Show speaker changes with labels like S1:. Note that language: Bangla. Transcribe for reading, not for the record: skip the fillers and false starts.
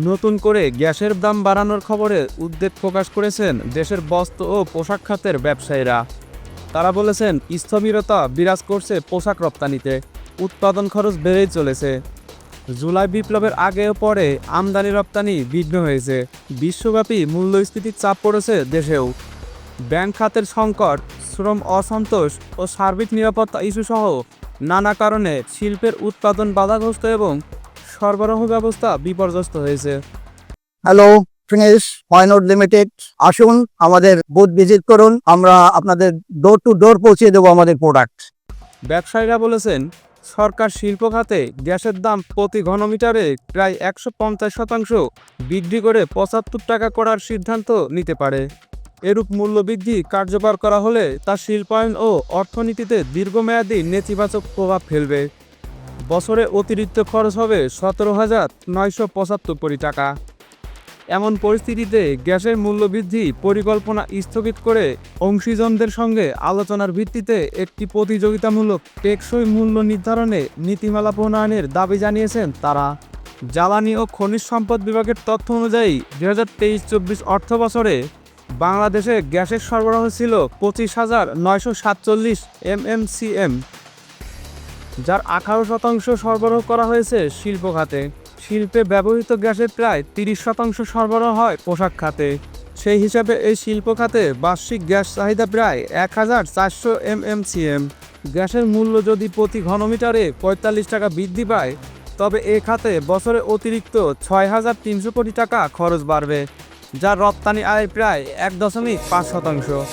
S1: নতুন করে গ্যাসের দাম বাড়ানোর খবরে উদ্বেগ প্রকাশ করেছেন দেশের বস্ত্র ও পোশাক খাতের ব্যবসায়ীরা। তারা বলেছেন, স্থবিরতা বিরাজ করছে পোশাক রপ্তানিতে, উৎপাদন খরচ বেড়েই চলেছে। জুলাই বিপ্লবের আগে ও পরে আমদানি রপ্তানি বিঘ্ন হয়েছে, বিশ্বব্যাপী মূল্যস্ফীতির চাপ পড়েছে দেশেও। ব্যাংক খাতের সংকট, শ্রম অসন্তোষ ও সার্বিক নিরাপত্তা ইস্যুসহ নানা কারণে শিল্পের উৎপাদন বাধাগ্রস্ত এবং সরবরাহ ব্যবস্থা বিপর্যস্ত হয়েছে।
S2: হ্যালো ফ্রেন্ডস, ওয়াইনউড লিমিটেড, আসুন আমাদের বুথ ভিজিট করুন। আমরা আপনাদের ডোর টু ডোর পৌঁছে দেবো আমাদের প্রোডাক্ট।
S1: ব্যবসায়ীরা বলেছেন, সরকার শিল্প খাতে গ্যাসের দাম প্রতি ঘনমিটারে প্রায় 150% বৃদ্ধি করে 75 টাকা করার সিদ্ধান্ত নিতে পারে। এরূপ মূল্যবৃদ্ধি কার্যকর করা হলে তা শিল্পায়ন ও অর্থনীতিতে দীর্ঘমেয়াদী নেতিবাচক প্রভাব ফেলবে। বছরে অতিরিক্ত খরচ হবে 17,975 কোটি টাকা। এমন পরিস্থিতিতে গ্যাসের মূল্যবৃদ্ধি পরিকল্পনা স্থগিত করে অংশীজনদের সঙ্গে আলোচনার ভিত্তিতে একটি প্রতিযোগিতামূলক টেকসই মূল্য নির্ধারণে নীতিমালা প্রণয়নের দাবি জানিয়েছেন তারা। জ্বালানি ও খনিজ সম্পদ বিভাগের তথ্য অনুযায়ী 2023-24 অর্থ বছরে বাংলাদেশে গ্যাসের সরবরাহ ছিল 25,947 MMCM, যার 18% সরবরাহ করা হয়েছে শিল্প খাতে। শিল্পে ব্যবহৃত গ্যাসের প্রায় 30% সরবরাহ হয় পোশাক খাতে। সেই হিসাবে এই শিল্প খাতে বার্ষিক গ্যাস চাহিদা প্রায় 1,400 MMCM। গ্যাসের মূল্য যদি প্রতি ঘনমিটারে 45 টাকা বৃদ্ধি পায়, তবে এ খাতে বছরে অতিরিক্ত 6,300 কোটি টাকা খরচ বাড়বে, যা রপ্তানি আয়ের প্রায় 1.5%।